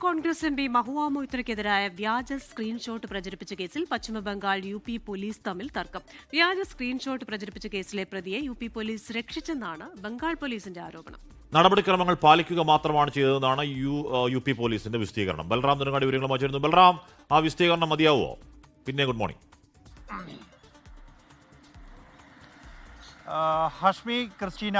Congress M P Mahua മൊയ്ത്രയ്ക്കെതിരായ വ്യാജ screenshot പ്രചരിപ്പിച്ച കേസിൽ പശ്ചിമബംഗാൾ UP പോലീസ് തമ്മിൽ തർക്കം. വ്യാജ സ്ക്രീൻഷോട്ട് പ്രചരിപ്പിച്ച കേസിലെ പ്രതിയെ UP പോലീസ് രക്ഷിച്ചെന്നാണ് ബംഗാൾ പോലീസിന്റെ ആരോപണം. നടപടിക്രമങ്ങൾ പാലിക്കുക മാത്രമാണ് ചെയ്തതെന്നാണ് UP പോലീസിന്റെ വിശദീകരണം. ബൽറാം നെടുങ്ങാടി വിവരങ്ങളുമായി ചേരുന്നു. ബൽറാം, ആ വിശദീകരണം മതിയാവുമോ? പിന്നെ ഗുഡ് മോർണിംഗ്. ഹഷ്മി, ക്രിസ്റ്റീന,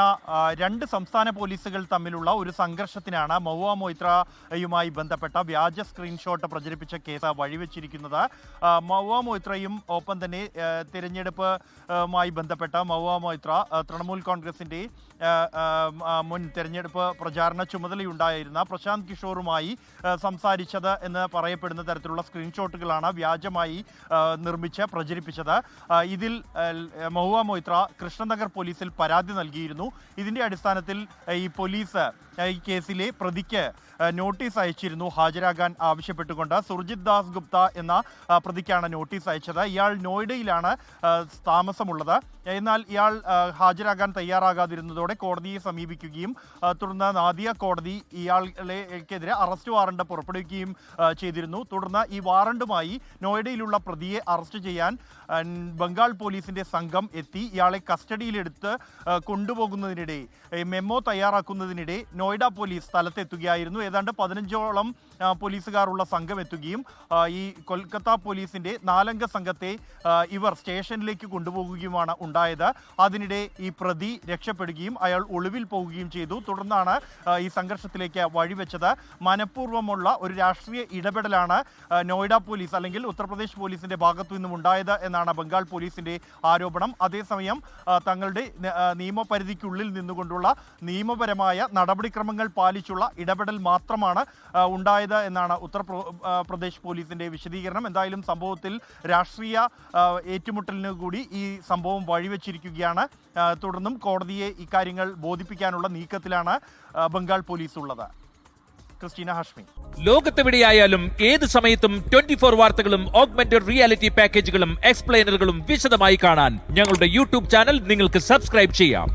രണ്ട് സംസ്ഥാന പോലീസുകൾ തമ്മിലുള്ള ഒരു സംഘർഷത്തിനാണ് മഹുവ മൊയ്ത്രയുമായി ബന്ധപ്പെട്ട വ്യാജ സ്ക്രീൻഷോട്ട് പ്രചരിപ്പിച്ച കേസ് വഴിവെച്ചിരിക്കുന്നത്. മഹുവ മൊയ്ത്രയും ഒപ്പം തന്നെ തിരഞ്ഞെടുപ്പുമായി ബന്ധപ്പെട്ട മഹുവ മൊയ്ത്ര തൃണമൂൽ കോൺഗ്രസിന്റെ മുൻ തെരഞ്ഞെടുപ്പ് പ്രചാരണ ചുമതലയുണ്ടായിരുന്ന പ്രശാന്ത് കിഷോറുമായി സംസാരിച്ചത് എന്ന് പറയപ്പെടുന്ന തരത്തിലുള്ള സ്ക്രീൻഷോട്ടുകളാണ് വ്യാജമായി നിർമ്മിച്ച് പ്രചരിപ്പിച്ചത്. ഇതിൽ മഹുവ മൊയ്ത്ര കൃഷ്ണനഗർ പോലീസിൽ പരാതി നൽകിയിരുന്നു. ഇതിന്റെ അടിസ്ഥാനത്തിൽ ഈ പോലീസ് ഈ കേസിലെ പ്രതിക്ക് നോട്ടീസ് അയച്ചിരുന്നു ഹാജരാകാൻ ആവശ്യപ്പെട്ടുകൊണ്ട്. സുർജിത് ദാസ് ഗുപ്ത എന്ന പ്രതിക്കാണ് നോട്ടീസ് അയച്ചത്. ഇയാൾ നോയിഡയിലാണ് താമസമുള്ളത്. എന്നാൽ ഇയാൾ ഹാജരാകാൻ തയ്യാറാകാതിരുന്നതോടെ കോടതിയെ സമീപിക്കുകയും തുടർന്ന് നാദിയ കോടതി ഇയാൾക്കെതിരെ അറസ്റ്റ് വാറണ്ട് പുറപ്പെടുവിക്കുകയും ചെയ്തിരുന്നു. തുടർന്ന് ഈ വാറണ്ടുമായി നോയിഡയിലുള്ള പ്രതിയെ അറസ്റ്റ് ചെയ്യാൻ ബംഗാൾ പോലീസിന്റെ സംഘം എത്തി. ഇയാളെ കസ്റ്റഡിയിലെടുത്ത് കൊണ്ടുപോകുന്നതിനിടെ മെമ്മോ തയ്യാറാക്കുന്നതിനിടെ നോയിഡ പോലീസ് സ്ഥലത്തെത്തുകയായിരുന്നു. ഏതാണ്ട് 15ഓളം പോലീസുകാരുള്ള സംഘം എത്തുകയും ഈ കൊൽക്കത്ത പോലീസിന്റെ 4 സംഘത്തെ ഇവർ സ്റ്റേഷനിലേക്ക് കൊണ്ടുപോകുകയുമാണ് ഉണ്ടായത്. അതിനിടെ ഈ പ്രതി രക്ഷപ്പെടുകയും അയാൾ ഒളിവിൽ പോവുകയും ചെയ്തു. തുടർന്നാണ് ഈ സംഘർഷത്തിലേക്ക് വഴിവെച്ചത്. മനഃപൂർവ്വമുള്ള ഒരു രാഷ്ട്രീയ ഇടപെടലാണ് നോയിഡ പോലീസ് അല്ലെങ്കിൽ ഉത്തർപ്രദേശ് പോലീസിന്റെ ഭാഗത്തു നിന്നും ഉണ്ടായത് എന്നാണ് ബംഗാൾ പോലീസിന്റെ ആരോപണം. അതേസമയം തങ്ങളുടെ നിയമപരിധിക്കുള്ളിൽ നിന്നുകൊണ്ടുള്ള നിയമപരമായ നടപടിക്രമങ്ങൾ പാലിച്ചുള്ള ഇടപെടൽ മാത്രമാണ് ഉണ്ടായത് എന്നാണ് ഉത്തർപ്രദേശ് പോലീസിന്റെ വിശദീകരണം. എന്തായാലും സംഭവത്തിൽ രാഷ്ട്രീയ ഏറ്റുമുട്ടലിന് കൂടി ഈ സംഭവം വഴിവെച്ചിരിക്കുകയാണ്. തുടർന്നും കോടതിയെ ഇക്കാര്യങ്ങൾ ബോധിപ്പിക്കാനുള്ള നീക്കത്തിലാണ് ബംഗാൾ പോലീസ് ഉള്ളത്. ക്രിസ്റ്റീന, ഹഷ്മി. ലോകത്തെവിടെയായാലും ഏത് സമയത്തും 24 വാർത്തകളും ഓഗ്മെന്റഡ് റിയാലിറ്റി പാക്കേജുകളും എക്സ്പ്ലെയിനറുകളും വിശദമായി കാണാൻ ഞങ്ങളുടെ YouTube ചാനൽ നിങ്ങൾക്ക് സബ്സ്ക്രൈബ് ചെയ്യാം.